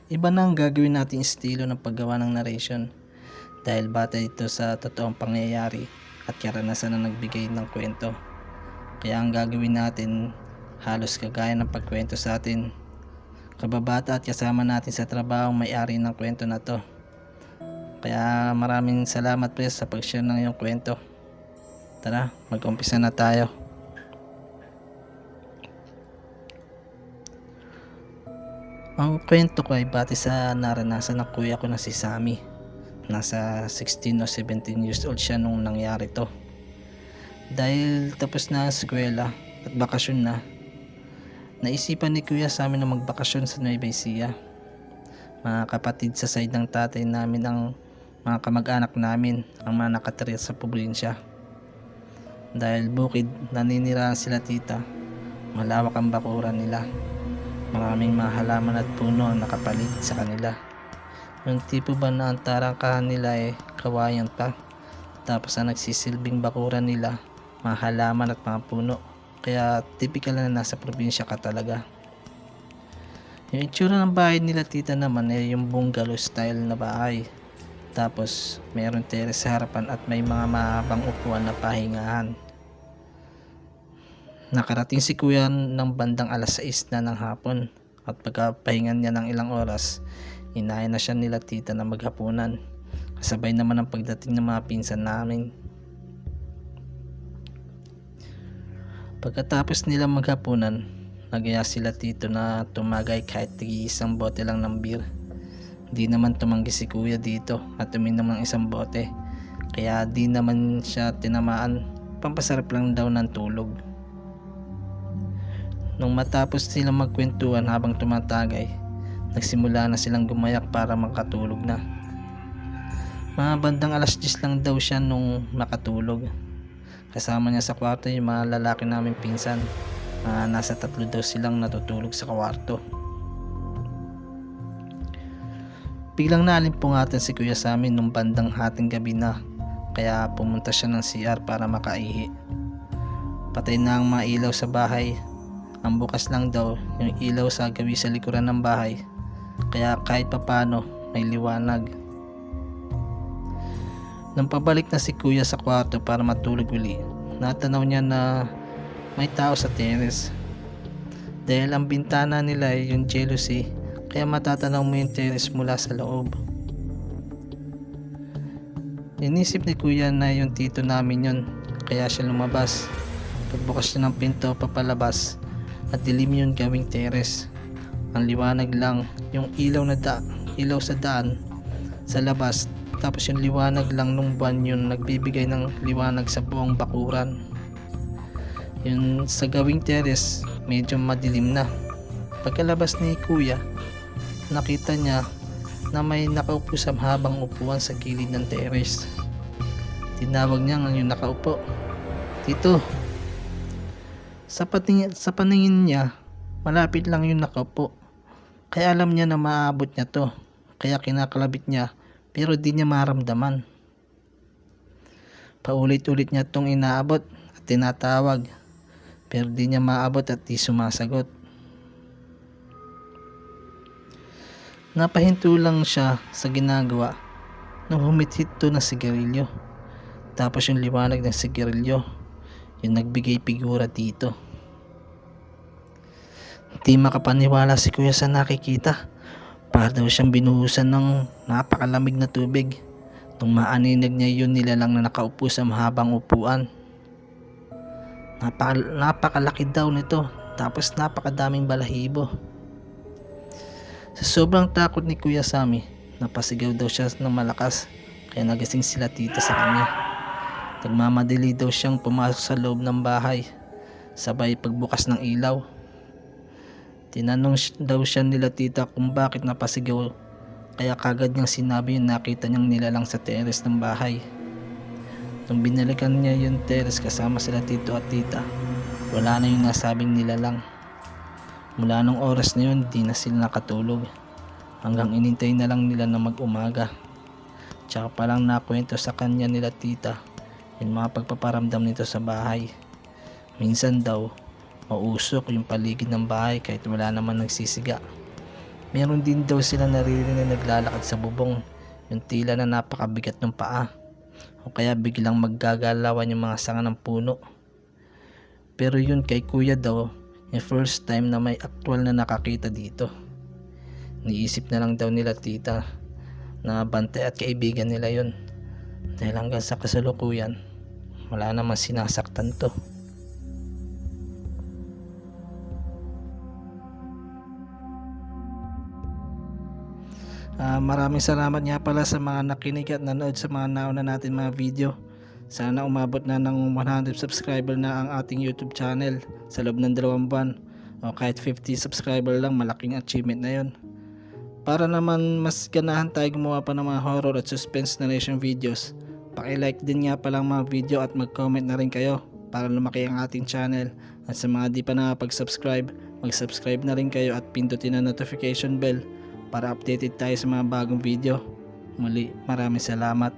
Iba na ang gagawin nating estilo ng paggawa ng narration dahil batay ito sa totoong pangyayari at karanasan na nagbigay ng kwento. Kaya ang gagawin natin halos kagaya ng pagkwento sa atin kababata at kasama natin sa trabaho may-ari ng kwento na to. Kaya maraming salamat pre sa pag-share ng iyong kwento. Tara, mag-umpisa na tayo. Ang kwento ko ay batay sa naranasan ng kuya ko na si Sammy. Nasa 16 o 17 years old siya nung nangyari to. Dahil tapos na ang eskwela at bakasyon na, naisipan ni kuya sa amin na magbakasyon sa Nueva Ecija. Mga kapatid sa side ng tatay namin ang mga kamag-anak namin ang mga nakatira sa probinsya. Dahil bukid naninirahan sila tita, malawak ang bakuran nila. Maraming mga halaman at puno ang nakapaligid sa kanila. Yung tipo ba na ang tarangkahan nila kawayan pa. Tapos ang nagsisilbing bakuran nila, mga halaman at mga puno. Kaya typical na nasa probinsya ka talaga. Yung itsura ng bahay nila tita naman ay yung bungalow style na bahay. Tapos mayroon terrace sa harapan at may mga mahabang upuan na pahingahan. Nakarating si kuya ng bandang alas 6 na ng hapon at pagkapahingan niya ng ilang oras, inahin na siya nila tita na maghapunan. Kasabay naman ang pagdating ng mga pinsan namin. Pagkatapos nila maghapunan, nagyaya sila tito na tumagay kahit isang bote lang ng beer. Di naman tumanggi si kuya dito at uminom ng isang bote, kaya di naman siya tinamaan, pampasarap lang daw ng tulog. Nung matapos silang magkwentuhan habang tumatagay, nagsimula na silang gumayak para makatulog na. Mga bandang alas 10 lang daw siya nung makatulog. Kasama niya sa kwarto yung mga lalaki namin pinsan. Nasa 3 daw silang natutulog sa kwarto. Biglang naalimpungatan si kuya sa amin nung bandang hating gabi na, kaya pumunta siya ng CR para makaihi. Patay na ang mga ilaw sa bahay. Ang bukas lang daw yung ilaw sa gawi sa likuran ng bahay, kaya kahit papano may liwanag. Nang pabalik na si kuya sa kwarto para matulog uli, natanaw niya na may tao sa terrace. Dahil ang bintana nila ay yung jealousy, kaya matatanaw mo yung terrace mula sa loob. Inisip ni kuya na yung tito namin yun, kaya siya lumabas. Pagbukas niya ng pinto papalabas, at dilim yung gawing terrace. Ang liwanag lang yung ilaw sa daan sa labas, tapos yung liwanag lang nung buwan yung nagbibigay ng liwanag sa buong bakuran. Yung sa gawing terrace medyo madilim na. Pagkalabas ni kuya, nakita niya na may nakaupo sa mahabang upuan sa gilid ng terrace. Tinawag niya ang yung nakaupo, "Tito." Sa paningin niya, malapit lang yung nakaupo. Kaya alam niya na maaabot niya to. Kaya kinakalabit niya, pero di niya maramdaman. Paulit-ulit niya tong inaabot at tinatawag, pero di niya maabot at di sumasagot. Napahinto lang siya sa ginagawa nung humithit to na sigarilyo. Tapos yung liwanag ng sigarilyo yung nagbigay figura dito. Hindi makapaniwala si kuya sa nakikita. Para daw siyang binuhusan ng napakalamig na tubig. Nung maaninag niya yun nilalang na nakaupo sa mahabang upuan. Napakalaki daw nito, tapos napakadaming balahibo. Sa sobrang takot ni Kuya Sammy, napasigaw daw siya ng malakas, kaya nagising sila tita sa kanya. Nagmamadali daw siyang pumasok sa loob ng bahay, sabay pagbukas ng ilaw. Tinanong daw siya nila tita kung bakit napasigaw, kaya kagad niyang sinabi yung nakita niyang nilalang sa terrace ng bahay. Nung binalikan niya yung terrace kasama sila tito at tita, wala na yung nasabing nilalang. Mula nung oras na yun, di na sila nakatulog, hanggang inintay na lang nila na mag-umaga. Tsaka palang nakwento sa kanya nila tita yung mga pagpaparamdam nito sa bahay. Minsan daw, mausok yung paligid ng bahay kahit wala naman nagsisiga. Meron din daw sila naririnig na naglalakad sa bubong, yung tila na napakabigat ng paa, o kaya biglang maggagalawan yung mga sanga ng puno. Pero yun kay kuya daw, yung first time na may actual na nakakita dito. Niisip na lang daw nila tita na bantay at kaibigan nila yun, dahil hanggang sa kasalukuyan wala namang sinasaktan to. Maraming salamat nga pala sa mga nakinig at nanood sa mga nauna natin mga video. Sana umabot na ng 100 subscriber na ang ating YouTube channel sa loob ng 2 buwan, o kahit 50 subscriber lang, malaking achievement na yun. Para naman mas ganahan tayo gumawa pa ng mga horror at suspense narration videos, paki-like din nga pala ang mga video at mag-comment na rin kayo para lumaki ang ating channel. At sa mga di pa nakapag-subscribe, mag-subscribe na rin kayo at pindutin ang notification bell para updated tayo sa mga bagong video. Muli, maraming salamat.